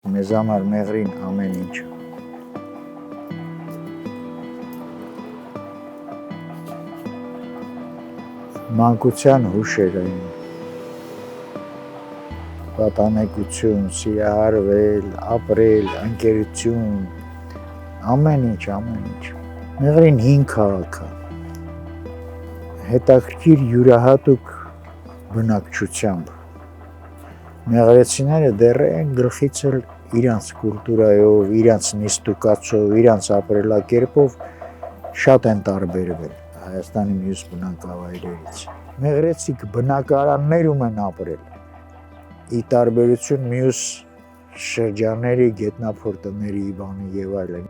Մեզ համար մեղրին ամեն ինչ։ Մանկության հուշերը, պատանեկություն, սիրահարվել, ապրել, ընկերություն, ամեն ինչ։ Մեղրին հին քաղաք է, հետաքրքիր յուրահատուկ բնակչությամբ։ Մեղրեցիները դեռ են գլխից էլ իրանց կուլտուրայով, իրանց նիստուկացով, իրանց ապրելակերպով շատ են տարբերվել Հայաստանի մյուս բնակավայրերից։ Մեղրեցիք բնակարաններում են ապրել, ի տարբերություն մյուս շրջանների, գետնափոր տների, բանի եւ այլն։